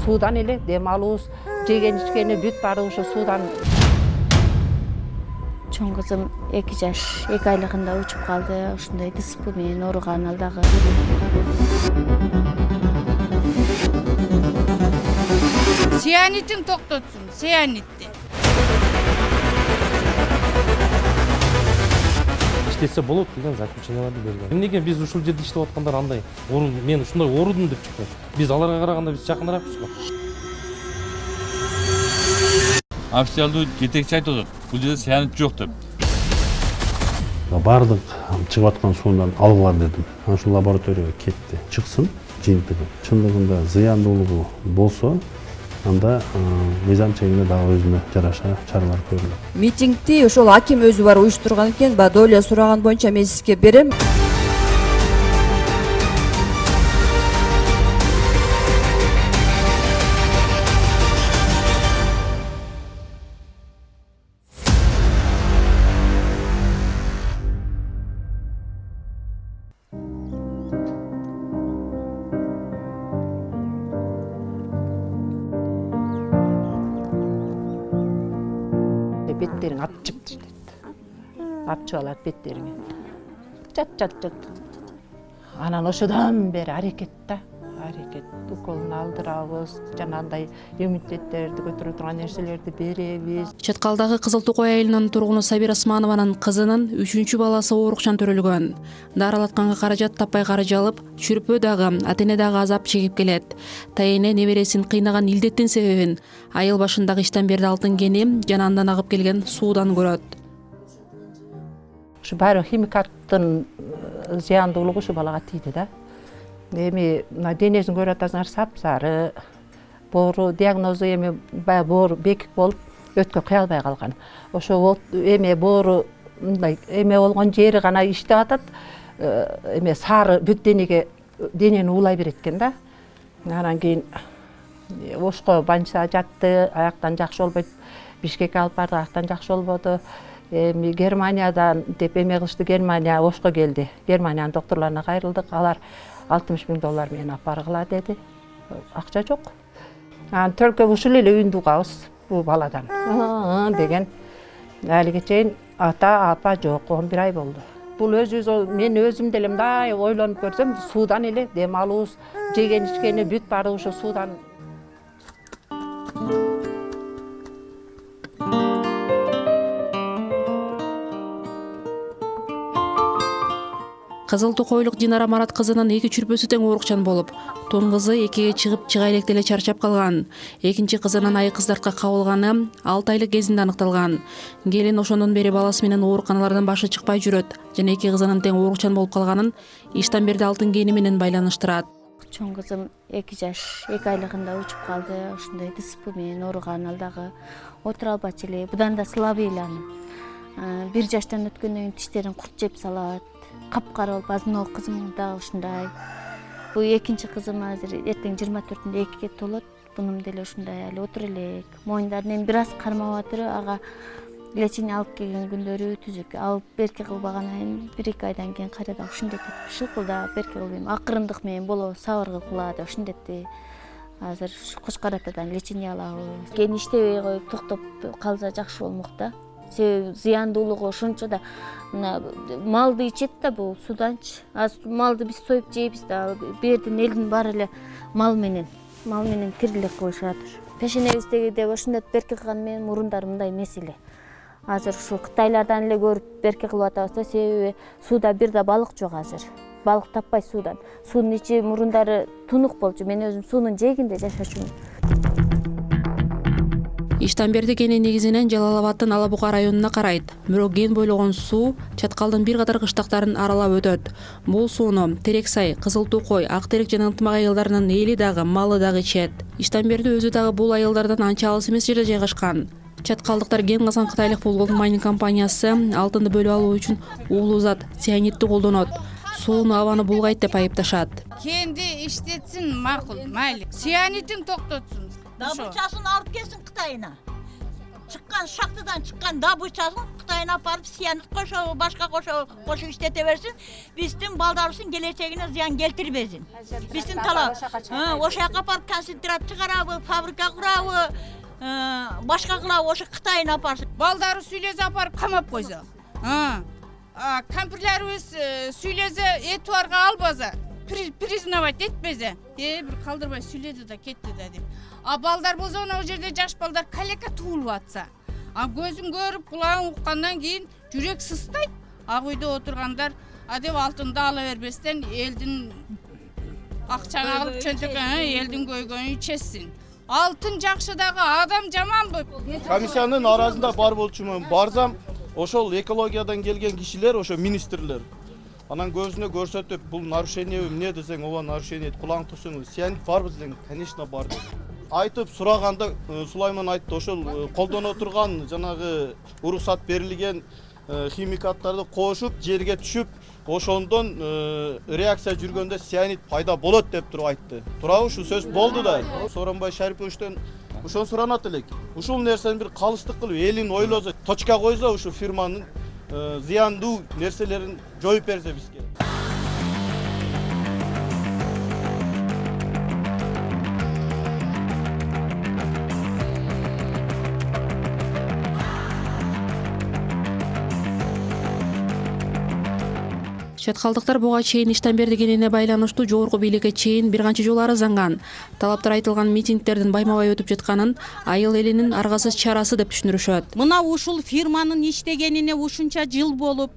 суудан эле дем алуубуз, жеген ичкени бүт баары ошо суудан. Чоң кызым 2 жаш 2 айлыгында учуп калды. Ушундай дысыпы менен ооруган ал дагы. Сианитин токтотсун, сианитти. İştese болот деген заключенияларды берген. Эмнеге биз ушул жерде иштеп аткандар андай мен ушундай оорудум деп чыкты. Биз аларга караганда биз жакыныраакпыз го. Официалдуу жетекчи айтып атат, бул жерде сианит жок деп. Бардык чыгып аткан суудан алгыла дедим. Ошол лабораторияга кетти. Чыксын жыйынтыгы. Чындыгында зыяндуулугу болсо, анда мыйзам чегинде дагы өзүнө жараша чаралар көрүлөт. Митингди ошол аким өзү бар уюштурган экен, доля сураган боюнча мен сизге берем. Betтериң апчып дейт. Апчып алат беттериңи. Чат. Анан ошодон бери аракет да. Аракет. Уколун алдырабыз, жанагындай иммунитеттерди көтөрө турган нерселерди беребиз. Чаткалдагы Кызыл Токой айылынын тургуну Сабира Османованын кызынын 3-чү баласы оорукчан төрөлгөн. Дарылатканга каражат таппай каржы алып, чүрпө дагы, ата-эне дагы азап чегип келет. Тайэне небересин кыйнаган илдеттин себебин айыл башындагы иштен берди алтын кени жана андан агып келген суудан көрөт. Ушу баары химикаттын зыяндуулугу ушу балага тийди да. Эми денесин көрүп атасыңар сапсары, боору диагнозу эми баягы боору бекик болуп өткө кыя албай калган. Ошо эми боору мындай эме болгон жери гана иштеп атат. Эме сары бүт денени уулай берет экен да. Анан кийин ошко больницага жатты, аяктан жакшы болбойт. Бишкекке алып барды, аяктан жакшы болбоду. Эми Германиядан деп эме кылышты, Германия ошко келди. Германиянын докторлоруна кайрылдык. Алар $60,000 менен алып баргыла деди. Акча жок. Анан төлкө ушул эле үйүндү угабыз бул баладан. Деген алиге чейин ата апа жок, 11 ай болду. Бул мен өзүм деле мындай ойлонуп көрсөм, суудан эле дем алуубуз, жеген ичкени бүт баары ошо суудан. Кызыл Токойлук Динара Марат кызынын 2 чүрпөсү тең оорукчан болуп, тон кызы 2ге чыгып чыга электе эле чарчап калган. Экинчи кызынын айы кыздартка кабылганы 6 айлык кезинде аныкталган. Келин ошондон бери баласы менен ооруканалардан башы чыкпай жүрөт жана 2 кызынын тең оорукчан болуп калганын иштен берди алтын кени менен байланыштырат. Чоң кызым 2 жаш 2 айлыгында учуп калды. Ушундай дысыпы менен ооруган ал дагы отура албачу эле. Будан да слабый эле анын. 1 жаштан өткөндөн кийин тиштерин курт жеп салат. Капкара болуп азын кызым дагы ушундай. Бул экинчи кызым азыр эртең 24-нде 2ге толот. Бунун деле ушундай эле отур элек. Моюндарын эми бир аз кармап атыр. Ага лечение алып келген күндөрү түзүк. Алып берке кылбагандан кийин 1-2 айдан кийин кайрадан ушундай шылкылдап берке кылбайм. Акырындык менен боло сабырга кыла деп ушундетти. Азыр Кошкаратадан лечение алабыз. Кийин иштебей коюп токтоп калса жакшы болмок да. Себеби зыяндуулугу ошончо да малды ичет да бул суданчы. Малды биз союп жейбиз да, бердин элдин баары эле мал менен тирилик кылышат. Пешенебиздеги деп ошондой берке кылган менен мурундар мындай эмес эле. Азыр ушу Кытайлардан эле көрүп берке кылып атабыз да, себеби сууда бир да балык жок азыр. Балык таппай суудан. Суунун ичи мурундары тунук болчу. Мен өзүм суунун жээгинде жашачумун. Иштамберди кени негизинен Жалал Абаддын Ала Бука районуна карайт. Бирок кен бойлогон суу чаткалдын бир катар кыштактарын аралап өтөт. Бул сууну Терексай, Кызыл Токой, Ак Терек жана ынтымак айылдарынын эли дагы, малы дагы ичет. Иштамберди өзү дагы бул айылдардан анча алыс эмес жерде жайгашкан. Чаткалдыктар кен казан Кытайлык Булгон майнинг компаниясы алтынды бөлүп алуу үчүн уулуу зат цианидти колдонот. Сууну абаны булгайт деп айыпташат. Кенди иштетсин макул, майли. Сианитин токтотсун. Дабычасын алып келсин Кытайына. чыккан шахтадан чыккан добычасын Кытайына апарып сиянет кошо, башка кошо иштете берсин. Биздин балдарыбыздын келечегине зыян келтирбесин. Биздин талап ошо жака апарып концентрат чыгарабы, фабрика курабы, башка кылабы, ошо Кытайына апарсын. Балдары сүйлөзө апарып камап койсо. Кампирлерибиз сүйлөзө этуарга албаса, признавать этпесе, бир калдырбай сүйлөдү да кетти да деп. А балдар болсо ал жерде жаш балдар калека туулуп атса, көзүн көрүп, кулагын уккандан кийин жүрөк сыстайт. Ак үйдө отургандар деп алтынды ала бербестен элдин акчаны алып чөнтөккөн, элдин көйгөнүн ичесин. Алтын жакшы дагы адам жаманбы? Комиссиянын арасында бар болчумун. Барсам, ошол экологиядан келген кишилер, ошо министрлер. Анан көзүнө көрсөтүп, бул нарушение эмне десең, ооба нарушение, кулагың турсуң, сиянит барбы десең, конечно бар деп. Айтып сураганда Сулайман айтты, ошол колдоно турган жанагы уруксат берилген химикаттарды кошуп, жерге түшүп, ошондон реакция жүргөндө сианид пайда болот деп туруп айтты. Туурабы, ушу сөз болду да. Сооронбай Шариповичтен ошону суранат элек. Ушул нерсени бир калыштык кылып, элин ойлосо, точка койсо, ушу фирманын зыяндуу нерселерин жоюп берсе бизге. Чаткалдыктар буга чейин Иштанбер дегенине байланыштуу жогорку бийликке чейин бир канча жолу арызанган. Талаптар айтылган митингдердин байма-бай өтүп жатканын айыл элинин аргасыз чарасы деп түшүнүшөт. Мына ушул фирманын иштегенине ушунча жыл болуп,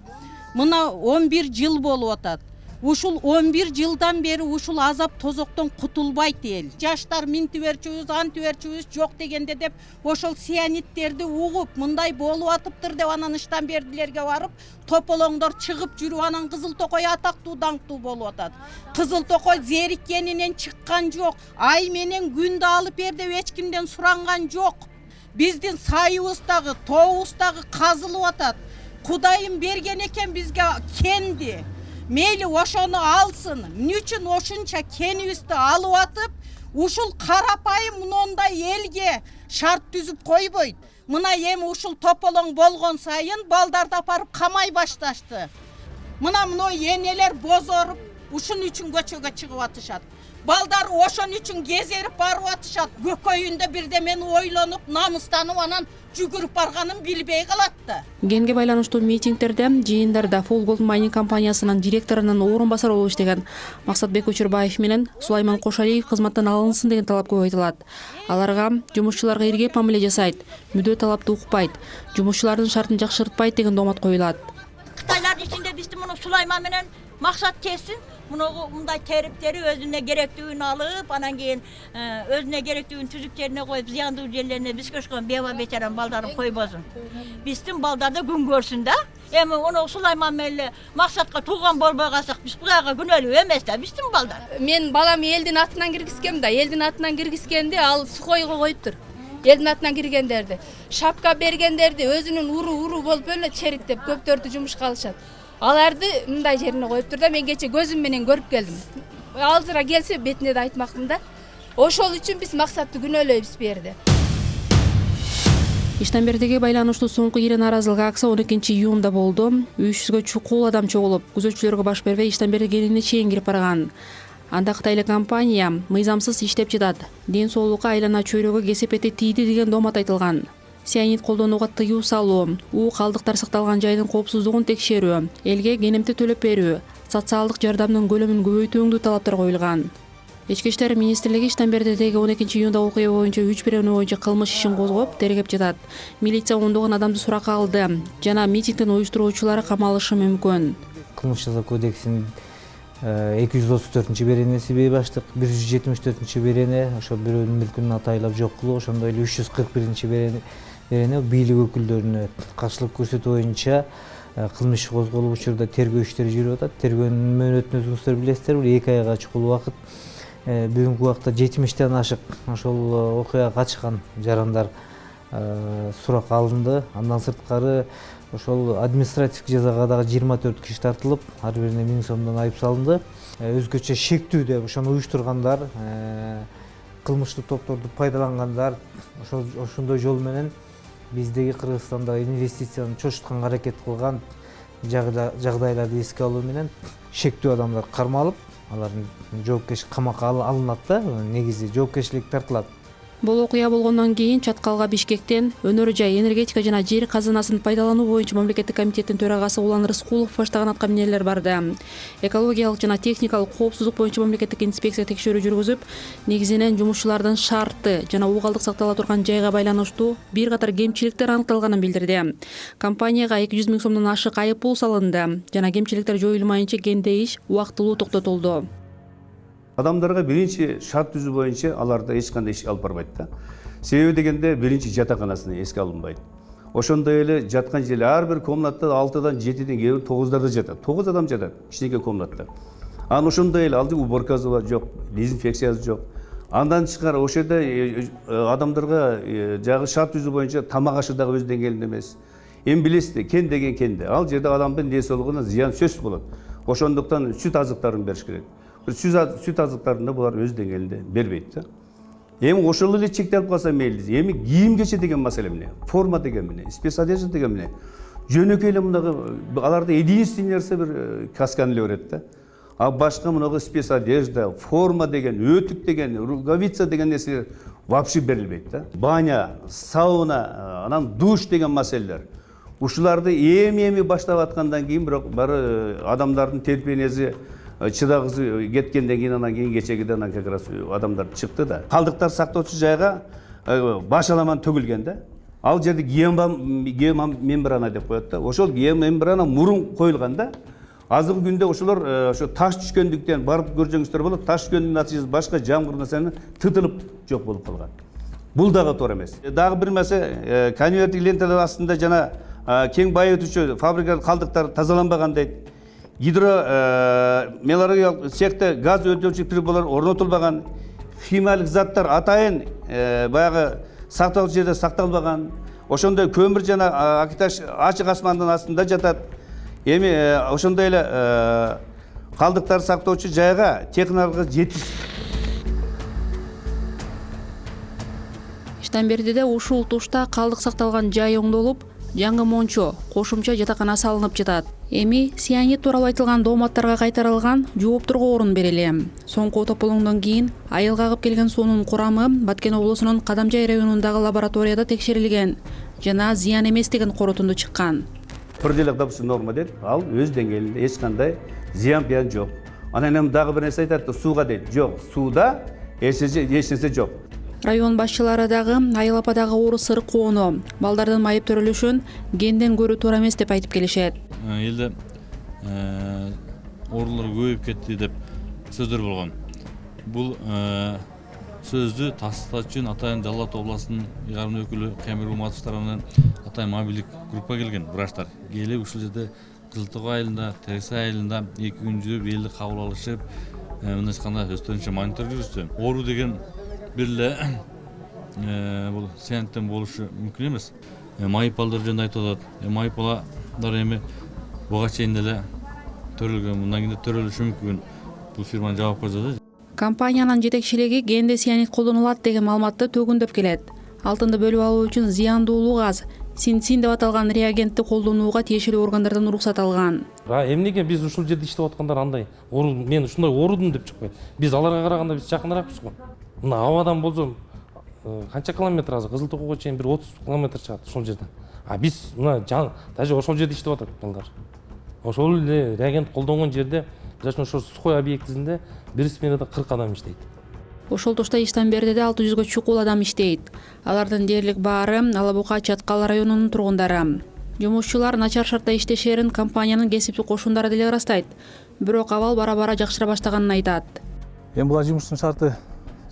мына 11 жыл болуп атат. Ушул 11 жылдан бери ушул азап тозоктон кутулбайт эл. Жаштар минти берчүбүз, анты берчүбүз жок дегенде деп ошол сианиттерди угуп, мындай болуп атыптыр деп анан Иштанбердилерге барып, тополоңдор чыгып жүрүп, анан Кызыл Токой атактуу даңктуу болуп атат. Кызыл Токой зериккенинен чыккан жок, ай менен күндү алып бер деп эч кимден суранган жок. Биздин сайыбыздагы, тообуздагы казылып атат. Кудайым берген экен бизге кенди. Мейли ошону алсын. Эмне үчүн ошунча кенибизди алып атып, ушул карапайым мындай элге шарт түзүп койбойт. Мына эми ушул тополоң болгон сайын балдарды апарып камай башташты. Мына энелер бозоруп, ушун үчүн көчөгө чыгып атышат. Балдар ошон үчүн кезерип барып атышат. Көкөйүндө бирдемени ойлонуп, намыстанып анан жүгүрүп барганын билбей калат да. Генге байланыштуу митингдерде, жыйындарда Full Gold Mining компаниясынын директорунун орун басары болуп иштеген Максатбек Өчүрбаев менен Сулайман Кошалиев кызматтан алынсын деген талап көп айтылат. Аларга жумушчуларга иргеп мамиле жасайт, мүдө талапты укпайт, жумушчулардын шартын жакшыртпайт деген доомат коюлат. Кытайлардын ичинде бизди муну Сулайман менен Максат кесин, мындай териптери өзүнө керектүүнү алып, анан кийин өзүнө керектүүнү түзүктерине коюп, зыяндуу жерлерине биз көчкөн беба бечарам балдарын койбосун. Биздин балдар да күн көрсүн да. Эми ону Сулайман менен Максатка тууган болбой калсак, биз Кудайга күнөөлүү эмес да биздин балдар. Мен балам элдин атынан киргизгем да, элдин атынан киргизгенде ал сухойго коюптур. Элдин атынан киргендерди, шапка бергендерди өзүнүн уру болуп эле чериктеп көптөрдү жумушка алышат. Аларды мындай жерине коюптур да, мен кече көзүм менен көрүп келдим. Алзыра келсе бетине да айтмакмын да. Ошол үчүн биз Максатты күнөөлөйбүз берди. Иштанбердиге байланыштуу соңку ири нааразылык акция 12-июнда болду. 300гө чукул адам чогулуп, күзөтчүлөргө баш бербей Иштанбер дегенине чейин кирип барган. Анда кытайлык компания мыйзамсыз иштеп жатат. Ден соолукка айлана чөйрөгө кесепети тийди деген доомат айтылган. Сианид колдонууга тыюу салуу, калдыктар сакталган жайдын коопсуздугун текшерүү, элге кенемти төлөп берүү, социалдык жардамдын көлөмүн көбөйтүүңдүү талаптар коюлган. Ички иштер министрлиги Иштанбердидеги 12-июнда окуя боюнча 3 беренүү боюнча кылмыш ишин козгоп, тергеп жатат. Милиция ондогон адамды суракка алды жана митингдин уюштуруучулары камалышы мүмкүн. Кылмыш жаза кодексинин 234 беренеси бейбаштык, 174 берене, ошо бирөөнүн мүлкүн атайлап жок кылуу, ошондой эле 341 берене бийлик өкүлдөрүнө каршылык көрсөтүү боюнча кылмыш козголуп учурда тергөө иштери жүрүп атат. Тергөөнүн мөөнөтүн өзүңүздөр билесиздер, 2 айга чукул убакыт. Бүгүнкү убакта 70тен ашык ошол окуяга катышкан жарандар суракка алынды. Андан сырткары ошол административдик жазага дагы 24 киши тартылып, ар бирине 1000 сомдон айып салынды. Өзгөчө шектүү деп ошону уюштургандар, кылмыштык топторду пайдалангандар ошондой жол менен биздеги Кыргызстандагы инвестицияны чочутканга аракет кылган жагдайларды эске алуу менен шектүү адамдар кармалып, алардын жоопкерчилик камакка алынат да, негизи жоопкерчилик тартылат. Бул окуя болгондон кийин Чаткалга Бишкектен Өнөр жай, энергетика жана жер казынасын пайдалануу боюнча мамлекеттик комитеттин төрагасы Улан Рыскулов баштаган атка минелер барды. Экологиялык жана техникалык коопсуздук боюнча мамлекеттик инспекция текшерүү жүргүзүп, негизинен жумушчулардын шарты жана угалдык сактала турган жайга байланыштуу бир катар кемчиликтер аныкталганын билдирди. Компанияга 200 000 сомдон ашык айып пул салынды жана кемчиликтер жоюлмайынча кенде иш убактылуу токтотулду. Адамдарга биринчи шарт түзүү боюнча аларда эч кандай иш алып барбайт да. Себеби дегенде биринчи жатаканасына эске алынбайт. Ошондой эле жаткан жери ар бир комнатта 6-дан 7-ден кээ бир 9-дарда жатат. 9 адам жатат кичинекей комнатта. Анан ошондой эле алды уборкасы бар жок, дезинфекциясы жок. Андан тышкары ошол жерде адамдарга жагы шарт түзүү боюнча тамак ашы дагы өз деңгээлинде эмес. Эми билесиздер, кен деген кенде. Ал жерде адамдын несі болгондо зыян сөзсүз болот. Ошондуктан сүт азыктарын бериш керек. Сүт азыктарын да булар өз деңгээлинде бербейт да. Эми ошол эле чектелип калса мейли. Эми кийим кече деген маселе эмне? Форма деген эмне? Спецодежда деген эмне? Жөнөкөй эле мындагы аларда единственный нерсе бир касканы эле берет да. А башка мынагы спецодежда, форма деген, өтүк деген, рукавица деген нерселер вообще берилбейт да. Баня, сауна, анан душ деген маселелер. Ушуларды эми баштап аткандан кийин бирок бары адамдардын терпенеси чыдагысы кеткенден кийин анан кийин кечегиден анан как раз адамдар чыкты да. Калдыктар сактоочу жайга башаламан төгүлгөн да. Ал жерде геомембрана деп коет да. Ошол геомембрана мурун коюлган да. Азыркы күндө ошолор ошо таш түшкөндүктөн барып көрсөңүздөр болот. Таш түшкөндүн натыйжасы башка жамгыр нерсени тытылып жок болуп калган. Бул дагы туура эмес. Дагы бир маселе конверттик ленталар астында жана кең байытуучу фабрика калдыктар тазаланбаган дейт. Гидромелорологиялык цехте газ өндүрүүчү приборлор орнотулбаган, химиялык заттар атайын баягы сакталган жерде сакталбаган. Ошондой көмүр жана акиташ ачык асмандын астында жатат. Эми ошондой эле калдыктар сактоочу жайга техникалык жетиш. Иштенбердиде ушул тушта калдык сакталган жай оңдолуп, жаңы мончо, кошумча жатакана салынып жатат. Эми сианид тууралуу айтылган дооматтарга кайтарылган жооптурга орун берели. Соңку тополоңдон кийин айыл кагып келген суунун курамы Баткен облусунун Кадамжай районундагы лабораторияда текшерилген жана зыян эмес деген корутунду чыккан. Пределах допустим норма дейт, ал өз деңгээлинде эч кандай зыян биян жок. Анан эми дагы бир нерсе айтат, сууга дейт. Жок, сууда эч нерсе жок. Район башчылары дагы айыл ападагы оор сырык коону, балдардын майып төрөлүшүн кенден көрүү туура эмес деп айтып келишет. Элде оорулар көбөйүп кетти деп сөздөр болгон. Бул сөздү тастаачын Атайын Жалал Абад областынын ыйгарым өкүлү Камил Уматов тарабынан Атайын мобилдик группа келген врачтар. Келип ушул жерде Кызылтоо айылында, Терексай айылында 2 күн жүрүп, элди кабыл алышып, мындай кандай өстөрүнчө монитор жүргүздү. Оору деген бир эле бул сенттен болушу мүмкүн эмес. Майып балдар жөнүндө айтып атат. Майып балдар эми буга чейин деле төрөлгөн, мындан кийин төрөлүшү мүмкүн. Бул фирманын жабап койду. Компаниянын жетекчилиги кенде сианид колдонулат деген маалыматты төгүндөп келет. Алтынды бөлүп алуу үчүн зыяндуулуу газ синцин деп аталган реагентти колдонууга тиешелүү органдардан уруксат алган. Эмнеге биз ушул жерде иштеп аткандар андай мен ушундай оорудум деп чыкпайт. Биз аларга караганда биз жакыныраакпыз го. Мына абадан болсо канча километр азыр Кызылтоого чейин бир 30 километр чыгат ошол жерден. А биз мына даже ошол жерде иштеп атат балдар. Ошол эле реагент колдонгон жерде жашын ошол сухой объектисинде бир сменада 40 адам иштейт. Ошол тушта Иштенбердиде 600-гө чукул адам иштейт. Алардын дээрлик баары Алабука Чаткал районунун тургундары. Жумушчулар начар шартта иштешерин компаниянын кесиптик кошундары деле ырастайт. Бирок абал бара-бара жакшыра баштаганын айтат. Эми бул жумуштун шарты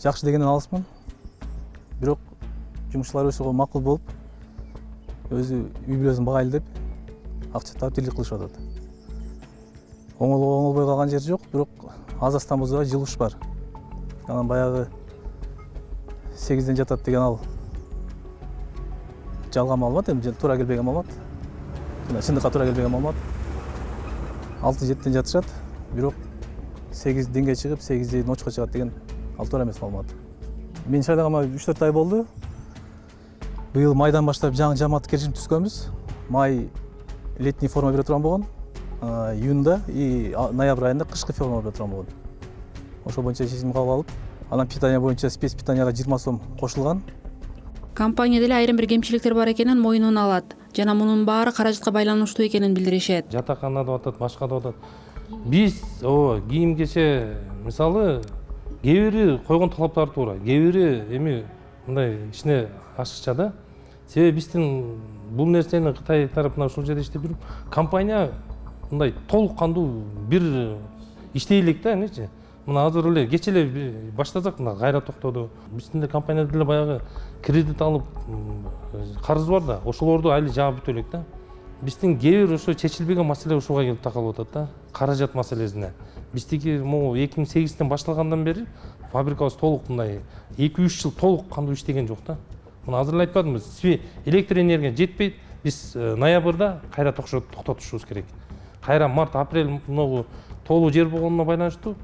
жакшы дегенден алысмын. Бирок жумушчулар өсөгө макул болуп, өзү үй бүлөсүн багайлы деп акча таап тилик кылышып атат. Оңолбой калган жер жок, бирок аз-аздан болсо жылыш бар. Анан баягы 8ден жатат деген ал жалган маалымат, эми туура келбеген маалымат. Чындыкка туура келбеген маалымат. 6-7ден жатышат, бирок 8 чыгып, 8 ночко чыгат деген ал туура эмес маалымат. Мен шайлангама 3-4 ай болду. быйыл майдан баштап жаңы жамааттык келишим түзгөнбүз. Май летний форма бере турган болгон. Июнда и ноябрь айында кышкы форма бере турган болгон. Ошол боюнча чечим кабыл алып, анан питание боюнча спец питанияга 20 сом кошулган. Компания деле айрым бир кемчиликтер бар экенин мойнуна алат жана мунун баары каражатка байланыштуу экенин билдиришет. Жатаканада деп атат, башка деп атат. Биз кийим кече мисалы кээ бири койгон талаптары туура, кээ бири эми мындай ичине ашыкча да. Себеби биздин бул нерсени Кытай тарапынан ушул жерде иштеп жүрүп, компания мындай толук кандуу бир иштей элек да, эмнечи? Мына азыр эле кече эле баштасак мына кайра токтоду. Биздин компанияда деле баягы кредит алып карыз бар да, ошолорду али жаап бүтө элек да. Биздин кээ бир ошо чечилбеген маселе ушуга келип такалып атат да, каражат маселесине. Биздики могу 2008-тен башталгандан бери фабрикабыз толук мындай 2-3 жыл толук кандуу иштеген жок да. Мына азыр эле айтпадымбы, электр энергия жетпейт. Биз ноябрда кайра токтотушубуз керек. Кайра март, апрель могу толуу жер болгонуна байланыштуу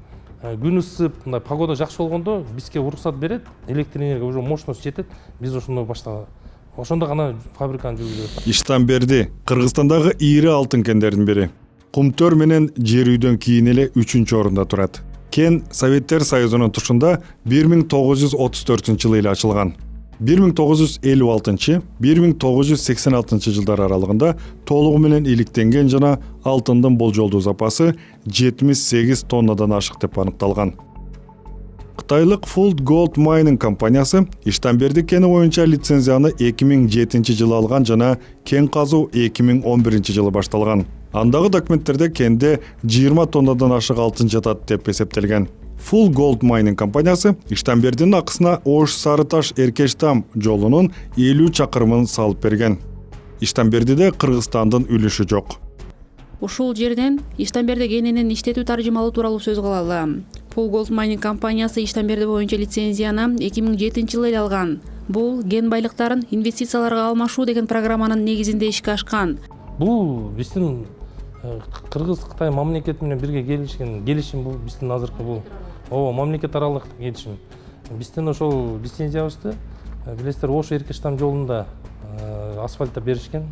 күн ысып, мындай погода жакшы болгондо бизге уруксат берет, электр энергия уже мощность жетет. Биз ошондо баштаган. Ошондо гана фабриканы жүргүзөбүз. Иштамберди Кыргызстандагы ири алтын кендердин бири. Кумтөр менен жер үйдөн кийин эле 3-чү орунда турат. Кен Советтер Союзунун тушунда 1934-жылы эле ачылган. 1956-1986 жылдар аралыгында толугу менен иликтенген жана алтындын болжолдуу запасы 78 тоннадан ашык деп аныкталган. Кытайлык Full Gold Mining компаниясы Иштамберди кени боюнча лицензияны 2007-жылы алган жана кен казуу 2011-жылы башталган. Андагы документтерде кенде 20 тоннадан ашык алтын жатат деп эсептелген. Full Gold Mining компаниясы Иштамбердинин акысына Ош-Сарыташ-Эркештам жолунун 50 чакырымын салып берген. Иштамбердиде Кыргызстандын үлүшү жок. Ушул жерден Иштамберди кенинин иштетүү таржымалуу тууралуу сөз кылалы. Full Gold Mining компаниясы Иштамберди боюнча лицензияны 2007-жылы эле алган. Бул кен байлыктарын инвестицияларга алмашуу деген программанын негизинде ишке ашкан. Бул биздин Кыргыз-Кытай мамлекети менен бирге келишим бул биздин азыркы бул мамлекет аралык келишим. Биздин ошол лицензиябызды билесиздер Ош-Эркештам жолунда асфальтта беришкен.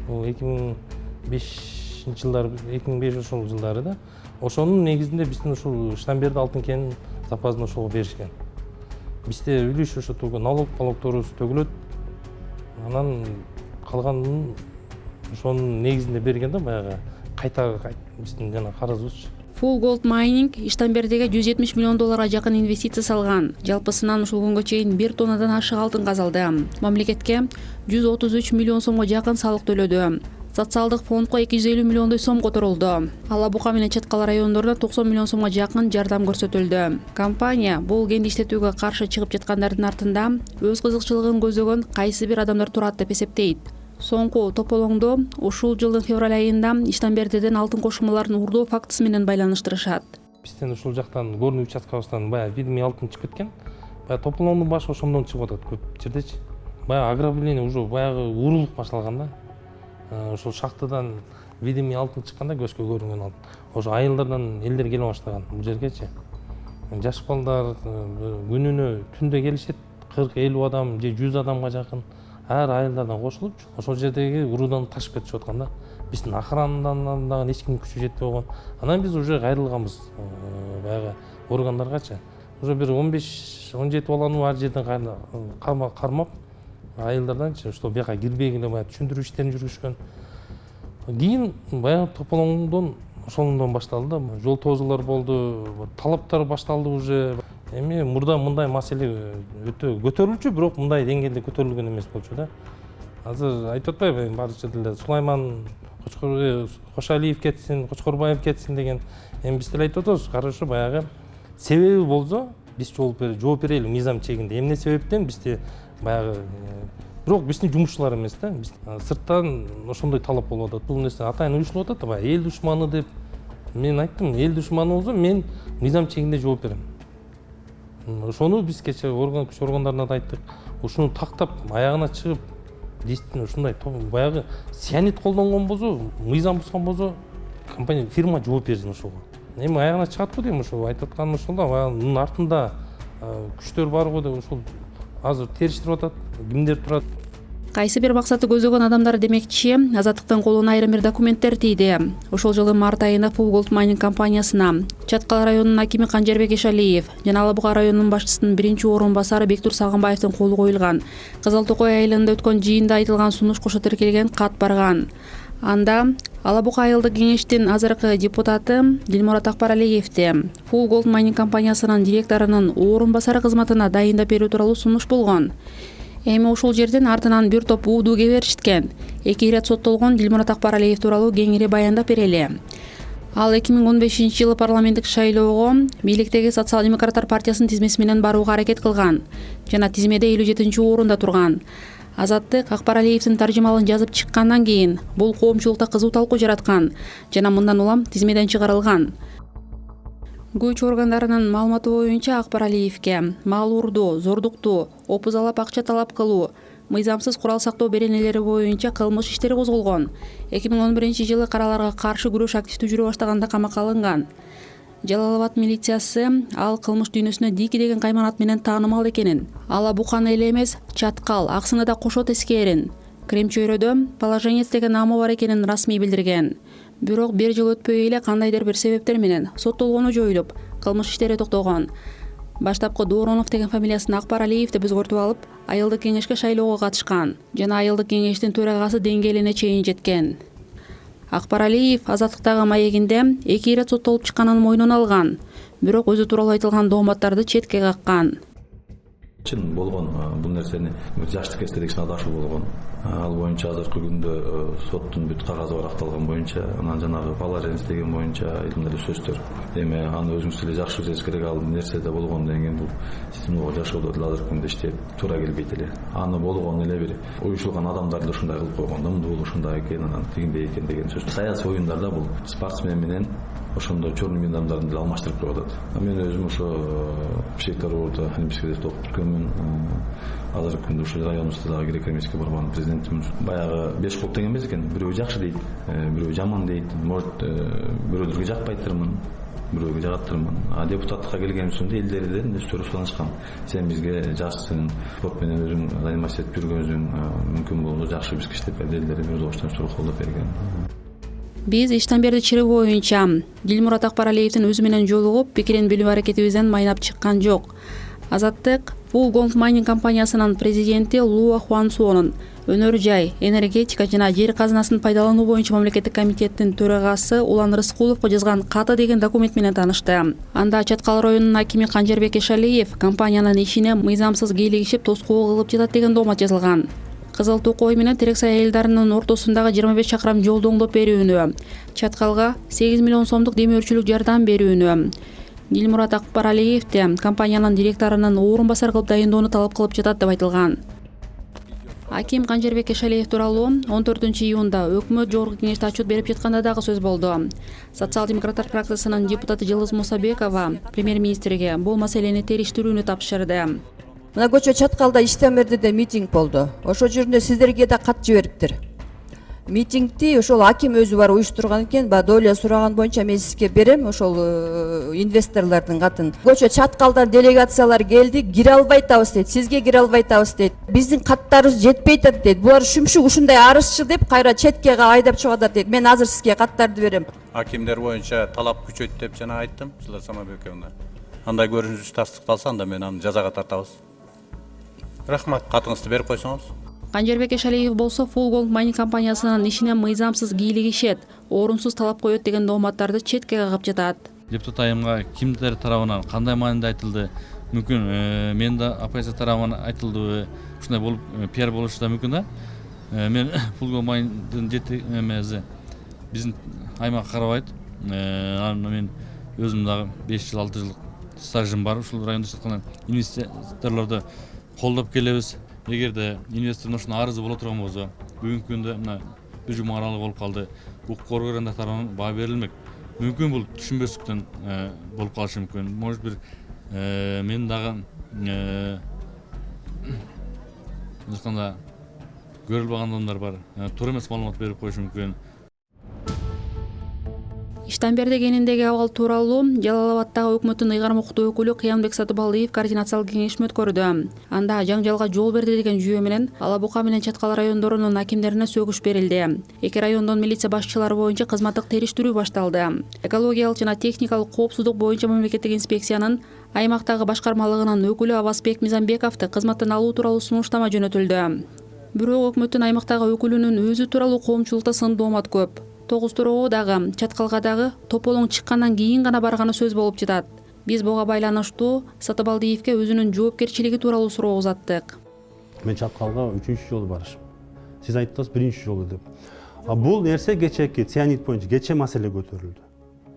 Бул 2005 ошол жылдары да. Ошонун негизинде биздин ушул Иштамберди алтын кенин запасын ошого беришкен. Бизде үлүш ошо налогторубуз төгүлөт. Анан калганын ошонун негизинде берген да баягы кайта биздин жана карызыбыз. Full Gold Mining Иштамбердиге $170 миллион жакын инвестиция салган. Жалпысынан ушул күнгө чейин 1 тоннадан ашык алтын казалды. Мамлекетке 133 миллион сомго жакын салык төлөдү. Социалдык фондко 250 миллиондой сом которулду. Ала Бука менен Чаткал райондорунда 90 миллион сомго жакын жардам көрсөтүлдү. Компания бул кенди иштетүүгө каршы чыгып жаткандардын артында өз кызыкчылыгын көзөгөн кайсы бир адамдар турат деп эсептейт. Соңку тополоңду ушул жылдын февраль айында Иштамбердиден алтын кошулмаларын урдоо фактысы менен байланыштырышат. Бизден ушул жактан горный участкабыздан баягы видимый алтын чыгып кеткен. Баягы тополоңдун башы ошондон чыгып атат көп жердечи. Баягы ограбление уже баягы урулук башталган да. Ошол шахтадан видимый алтын чыкканда көзгө көрүнгөн алтын. Ошо айылдардан элдер келе баштаган бул жергечи. Жаш балдар күнүнө түндө келишет 40-50 адам же 100 адамга жакын. Ар айылдардан кошулуп, ошол жердеги уруудан ташып кетишип аткан да. Биздин охранадан дагы эч кимдин күчү жетпей койгон. Анан биз уже кайрылганбыз баягы органдаргачы. Уже бир 15-17 баланы ар жерден кармап айылдарданчы, ошто бияка кирбегиле баягы түшүндүрүү иштерин жүргүзгөн. Кийин баягы тополоңдон ошондон башталды да. Жол тозуулар болду, талаптар башталды уже. Эми мурда мындай маселе өтө көтөрүлчү, бирок мындай деңгээлде көтөрүлгөн эмес болчу да. Азыр айтып атпайбы, барча деле Сулайман Кошалиев кетсин, Кочкорбаев кетсин деген. Эми биз деле айтып атабыз, карашы баягы себеби болсо биз жооп берели мыйзам чегинде. Эмне себептен бизде баягы бирок биздин жумушчулар эмес да. Биз сырттан ошондой талап болуп атат. Бул нерсе атайын уюштулуп атат да, баягы эл душманы деп. Мен айттым, эл душманы болсо мен мыйзам чегинде жооп берем. Ошону биз кече күч органдарына да айттык. Ушуну тактап аягына чыгып, действительно ушундай баягы сианид колдонгон болсо, мыйзам бузган болсо, компания фирма жооп берсин ошого. Эми аягына чыгат го дейм, ошо айтып атканым ошол да, баягынын артында күчтөр бар го деп ошол азыр териштирип атат, кимдер турат. Кайсы бир максатты көзөгөн адамдар демекчи, Азаттыктын колуна айрым бир документтер тийди. Ошол жылы март айында Full Gold Mining компаниясына Чаткал районунун акими Канжербек Эшалиев жана Ала Буга районунун башчысынын биринчи орун басары Бектур Сагынбаевдин колу коюлган. Кызыл Токой айылында өткөн жыйында айтылган сунуш кошо тиркелген кат барган. Анда Ала Буга айылдык кеңештин азыркы депутаты Дилмурат Акбаралиевди Full Gold Mining компаниясынын директорунун орун басары кызматына дайындап берүү тууралуу сунуш болгон. Эми ушул жерден артынан бир топ уудууге беришкен. 2 ирет соттолгон Дилмурат Акбаралиев тууралуу кеңири баяндап берели. Ал 2015-жылы парламенттик шайлоого бийликтеги Социал-демократтар партиясынын тизмеси менен барууга аракет кылган жана тизмеде 57-орунда турган. Азаттык Акбаралиевдин таржымалын жазып чыккандан кийин бул коомчулукта кызуу талкуу жараткан жана мындан улам тизмеден чыгарылган. Күч органдарынын маалыматы боюнча Акбаралиевке мал урдуу, зордуктуу, опузалап акча талап кылуу, мыйзамсыз курал сактоо беренелери боюнча кылмыш иштери козголгон. 2011-жылы караларга каршы күрөш активдүү жүрө баштаганда камакка алынган. Жалал Абад милициясы ал кылмыш дүйнөсүнө Дики деген кайманат менен таанымал экенин, Ала Буканы эле эмес, Чаткал, Аксыны да кошо тескерин. Кремчөйрөдө положенец деген намы бар экенин расмий билдирген. Бирок 1 жыл өтпөй эле кандайдыр бир себептер менен соттолгону жоюлуп, кылмыш иштери токтогон. Баштапкы Дууронов деген фамилиясын Акбаралиевди өзгөртүп алып, айылдык кеңешке шайлоого катышкан жана айылдык кеңештин төрагасы деңгээлине чейин жеткен. Акбаралиев Азаттыктагы маегинде 2 ирет соттолуп чыкканын мойнуна алган, бирок өзү тууралуу айтылган дооматтарды четке каккан. Чын болгон бул нерсени жаштык эстеликчине адашуу болгон. Ал боюнча азыркы күндө соттун бүт кагазы баракталган боюнча, анан жанагы положенец деген боюнча эле сөздөр. Эми аны өзүңүз эле жакшы билесиз керек, ал нерседе болгондон кийин бул системалык жашоодо деле азыркы күндө иштеп туура келбейт эле. Аны болгон эле бир уюшулган адамдар эле ушундай кылып койгон да, бул ушундай экен, анан тигиндей экен деген сөз. Саясий оюндарда бул спортсмен менен ошондой чорный адамдарды деле алмаштырып коюп атат. Мен өзүм ошо Петербургда Олимпийский топ түркөнмүн. Азыркы күндө ушул районубузда дагы греко-римский борбордун президентимин. Баягы 5 клуб деген эмес экен. Бирөө жакшы дейт, бирөө жаман дейт. Может, бирөөлөргө жакпайттырмын, бирөөгө жагаттырмын. А депутаттыкка келгенimизде элдерден өздөрү суранышкан. Сен бизге жашсың, спорт менен өзүң заниматься этип жүргөнсүң, мүмкүн болсо жакшы бизге иштеп бер элдери өз оштон суроо колдоп берген. Биз Иштанберди чири боюнча Дилмурат Акбаралиевдин өзү менен жолугуп, пикирин билүү аракетибизден майнап чыккан жок. Азаттык Full Gold Mining компаниясынын президенти Луа Хуансуонун, өнөр жай, энергетика жана жер казынасын пайдалануу боюнча мамлекеттик комитеттин төрагасы Улан Рыскуловго жазган каты деген документ менен таанышты. Анда Чаткал районунун акими Канжербек Эшалиев компаниянын ишине мыйзамсыз кийлигишип тоскоол кылып жатат деген доомат жазылган. Кызыл Токой менен Терексай айылдарынын ортосундагы 25 чакырым жолду оңдоп берүүнү, Чаткалга 8 миллион сомдук демөөрчүлүк жардам берүүнү, Дилмурат Акбаралиевди компаниянын директорунун орун басары кылып дайындоону талап кылып жатат деп айтылган. Аким Канжербек Эшалиев тууралуу 14-июнда өкмөт жогорку кеңеште отчет берип жатканда дагы сөз болду. Социал-демократтар фракциясынын депутаты Жылыз Мусабекова премьер-министрге бул маселени териштирүүнү тапшырды. Мына көчө Чаткалда Иштемердеде митинг болду. Ошол жерде сиздерге да кат жибериптир. Митингти ошол аким өзү бар уюштурган экен, доля сураган боюнча мен сизге берем ошол инвесторлордун катын. Көчө Чаткалдан делегациялар келди, кире албай атабыз дейт, сизге кире албай атабыз дейт. Биздин каттарыбыз жетпей атат дейт. Булар шүмшүк ушундай арызчы деп кайра четке айдап чыгып атат дейт. Мен азыр сизге каттарды берем. Акимдер боюнча талап күчөйт деп жана айттым, Жылар Самабековна. Андай көрүнүш тастыкталса, анда мен аны жазага тартабыз. Рахмат, катыңызды берип койсоңуз. Канжербек Эшалиев болсо Full Gold Mining компаниясынын ишине мыйзамсыз кийлигишет, орунсуз талап коет деген дооматтарды четке кагып жатат. Депутат айымга кимдер тарабынан кандай мааниде айтылды? Мүмкүн мен да оппозиция тарабынан айтылды, ушундай болуп пиар болушу да мүмкүн да. Мен Full Gold Miningдин жети эмеси биздин аймакка карабайт. Мен өзүм дагы 5 жыл 6 жылдык стажым бар. Ушул райондо жаткан инвесторлорду колдоп келебиз. Эгерде инвестордун ушуна арызы боло турган болсо, бүгүнкү күндө мына 1 жума аралык болуп калды. Укук коргоо органдары тарабынан баа берилмек. Мүмкүн бул түшүнбөстүктөн болуп калышы мүмкүн. Может бир мен дагы ушканда көрүлбөгөн адамдар бар. Туура эмес маалымат берип коюшу мүмкүн. Иштанберди кениндеги абал тууралуу Жалал Абадтагы өкмөттүн ыйгарым укуктуу өкүлү Кыянбек Сатыбалдиев координациялык кеңешме өткөрдү. Анда жаңжалга жол берди деген жүйө менен Ала Бука менен Чаткал райондорунун акимдерине сөгүш берилди. Эки райондон милиция башчылары боюнча кызматтык териштирүү башталды. Экологиялык жана техникалык коопсуздук боюнча мамлекеттик инспекциянын аймактагы башкармалыгынын өкүлү Абасбек Мизамбековду кызматтан алуу тууралуу сунуштама жөнөтүлдү. Бирок өкмөттүн аймактагы өкүлүнүн өзү тууралуу коомчулукта сын доомат көп. Тогуз туроого дагы, Чаткалга дагы тополоң чыккандан кийин гана барганы сөз болуп жатат. Биз буга байланыштуу Сатыбалдиевке өзүнүн жоопкерчилиги тууралуу суроо узаттык. Мен Чаткалга 3-үncü жолу барышым. Сиз айттыңыз 1-ci жолу деп. Бул нерсе кечээки цианид боюнча кечээ маселе көтөрүлдү.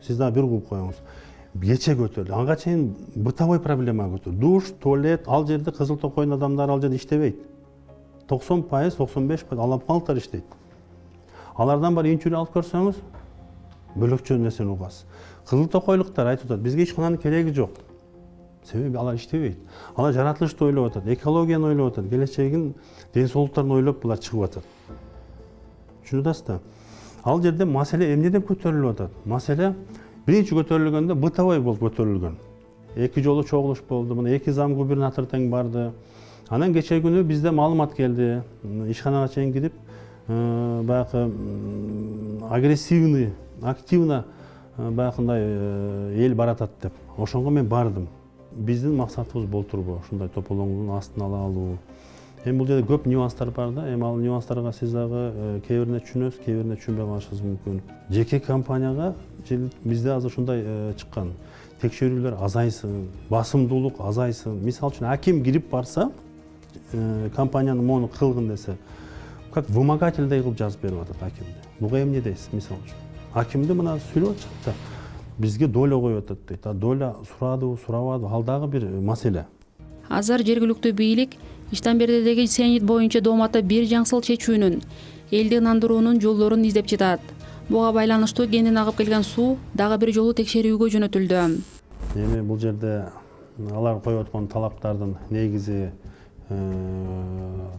Сиз дагы бир угуп коюңуз. Кечээ көтөрүлдү. Ага чейин бытовой проблема көтөрүлдү. Душ, туалет, ал жерде Кызыл Токойдун адамдары ал жерде иштебейт. 90%, 95% алапкалыктар иштейт. Алардан бар инчүрү алып көрсөңүз, бөлөкчө нерсени угасыз. Кызыл Токойлуктар айтып атат, бизге ичкананын кереги жок. Себеби алар иштебейт. Алар жаратылышты ойлоп атат, экологияны ойлоп атат, келечегин, ден соолуктарын ойлоп булар чыгып атат. Түшүнүп атасызбы? Ал жерде маселе эмне деп көтөрүлүп атат? Маселе биринчи көтөрүлгөндө бытовой болуп көтөрүлгөн. Эки жолу чогулуш болду, мына эки зам губернатор тең барды. Анан кечээ күнү бизде маалымат келди. Ишканага чейин кирип, баягы агрессивный, активно баягындай эл баратат деп. Ошонго мен бардым. Биздин максатыбыз болтурбу, ушундай тополоңдун астын ала алуу. Эми бул жерде көп нюанстар бар да. Эми ал нюанстарга сиз дагы кээ бирине түшүнөсүз, кээ бирине түшүнбөй калышыңыз мүмкүн. Жеке компанияга бизде азыр ушундай чыккан. Текшерүүлөр азайсын, басымдуулук азайсын. Мисалы үчүн аким кирип барса, компаниянын мону кылгын десе, как вымогательдей кылып жазып берип атат акимди. Буга эмне дейсиз, мисалы үчүн? Акимди мына сүйлөп атышат да. Бизге доля коюп атат дейт. Доля сурадыбы, сурабадыбы, ал дагы бир маселе. Азыр жергиликтүү бийлик Иштанбердидеги цианид боюнча дооматта бир жаңсыл чечүүнүн, элди ынандыруунун жолдорун издеп жатат. Буга байланыштуу кенден агып келген суу дагы бир жолу текшерүүгө жөнөтүлдү. Эми бул жерде алар коюп аткан талаптардын негизи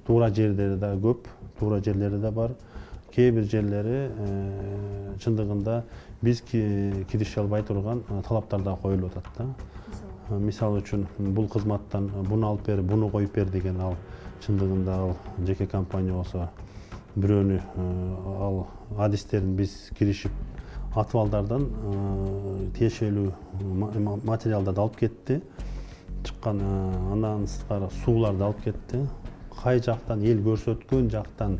туура жерлери да көп, туура жерлери да бар. Кээ бир жерлери чындыгында биз киреше албай турган талаптар да коюлуп атат да. Мисалы үчүн бул кызматтан буну алып бер, буну коюп бер деген ал чындыгында ал жеке компания болсо бирөөнү ал адистерин биз киришип атыбалдардан тиешелүү материалдарды алып кетти. Чыккан андан сырткары сууларды алып кетти. Кай жактан эл көрсөткөн жактан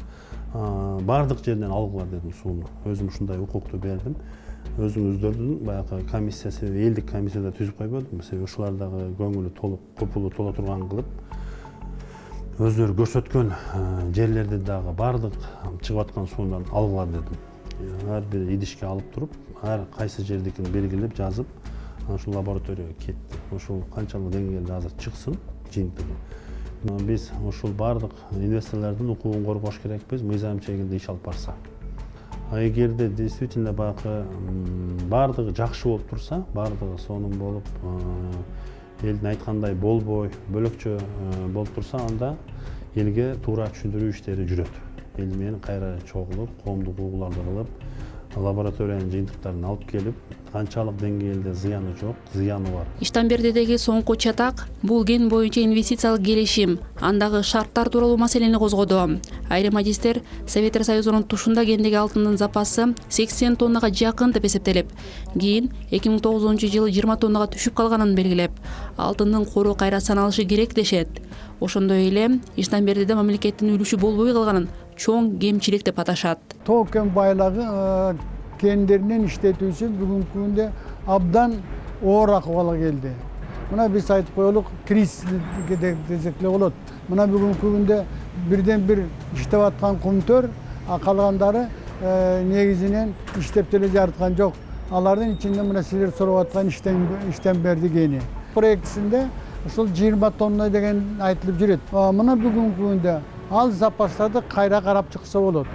бардык жерден алгыла дедим сууну. Өзүм ушундай укукту бердим. Өзүңүздөрдүн баягы комиссиясы, элдик комиссияда түзүп койбодумбу? Себеби ушулар дагы көңүлү толуп, купулу тола турган кылып, өздөрү көрсөткөн жерлерди дагы бардык чыгып аткан суудан алгыла дедим. Ар бир идишке алып туруп, ар кайсы жердикин белгилеп жазып, ушул лабораторияга кетти. Ушул канчалык деңгээлде азыр чыксын жыйынтыгы. Биз ушул бардык инвесторлордун укугун коргош керекпиз, мыйзам чегинде иш алып барса. Эгерде действительно баягы бардыгы жакшы болуп турса, бардыгы сонун болуп, элдин айткандай болбой, бөлөкчө болуп турса, анда элге туура түшүндүрүү иштери жүрөт. Эл менен кайра чогулуп, коомдук угууларды кылып, лабораториянын жыйынтыктарын алып келип, канчалык деңгээлде зыяны жок, зыяны бар. Иштанбердидеги соңку чатак бул ген боюнча инвестициялык келишим, андагы шарттар тууралуу маселени козгоду. Айрым адистер Советтер Союзунун тушунда гендеги алтындын запасы 80 тоннага жакын деп эсептелип, кийин 2009-жылы 20 тоннага түшүп калганын белгилеп, алтындын кору кайра саналышы керек дешет. Ошондой эле Иштанбердиде мамлекеттин үлүшү болбой калганын чоң кемчилик деп аташат. Тоо кен байлагы кендеринен иштетүүсү бүгүнкү күндө абдан оор акыбалга келди. Мына биз айтып коелук, кризис десек эле болот. Мына бүгүнкү күндө бирден бир иштеп аткан кумтөр, калгандары негизинен иштеп деле жарыткан жок. Алардын ичинде мына силер сурап аткан Иштанберди кени. Проектисинде ушул 20 тонна деген айтылып жүрөт. Мына бүгүнкү күндө ал запастарды кайра карап чыкса болот.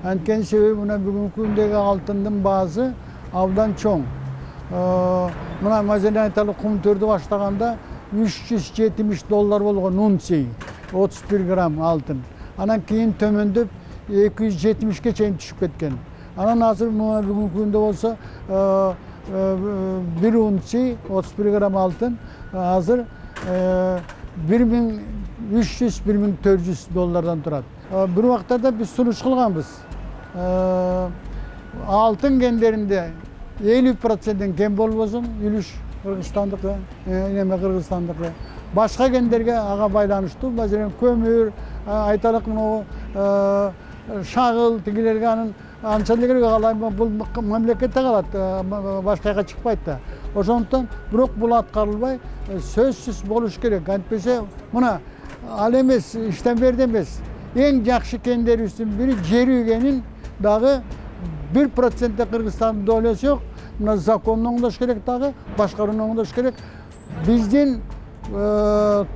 Анткени себеби мына бүгүнкү күндөгү алтындын баасы абдан чоң. Мына мазен айталы кумтөрдү баштаганда $370 болгон унция, 31 грамм алтын. Анан кийин төмөндөп 270ке чейин түшүп кеткен. Анан азыр мына бүгүнкү күндө болсо bir unçi 31 gram altın hazır 1300-1400 dolardan turadi. Bir vaqtda biz sunuş qilganmiz. Altın genlerinde 50%dan kem bolbosun, ülüş Kırgızstandыкı, ineme Kırgızstandыкı. Başka genlerge aga baylanıştı. Mesela kömür, aytalık mı şağıl, tigilerge anın ançalıkları kalay bu memlekette kalat, başka çıkmaydı da. O zaman bırak bulat karılbay sözsüz boluş gerek. Antpese buna alemes işten verdemez. En yakşı kendileri üstün biri Cerüge'nin dağı 1%'de Kırgızstan'ın dolyası yok. Buna zakonun da gerek dağı, başkanın da gerek. Bizden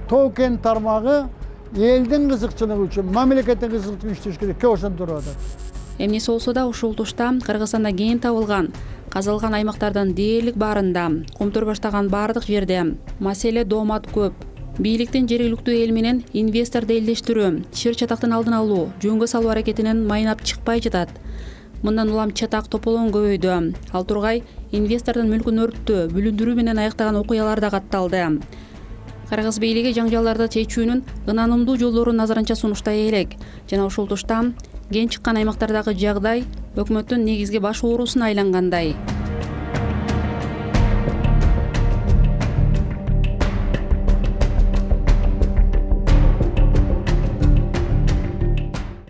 token tarmağı elдің қызықчылығы үшін, мемлекеттің қызықчылығы үшін керек, кеошан тұрады. Эмнеси болсо да ушул тушта Кыргызстанда кен табылган, казылган аймактардан дээрлик баарында, комтур баштаган баардык жерде маселе доомат көп. Бийликтин жергиликтүү эл менен инвесторду элдештирүү, жер чатактын алдын алуу, жөнгө салуу аракетинен майнап чыкпай жатат. Мындан улам чатак тополоң көбөйдү. Ал тургай инвестордун мүлкүн өрттү, бүлүндүрүү менен аяктаган окуялар да катталды. Кыргыз бийлиги жаңжалдарды чечүүнүн ынанымдуу жолдорун назарынча сунуштай элек жана ушул тушта кен чыккан аймактардагы жагдай өкмөттүн негизги баш оорусуна айлангандай.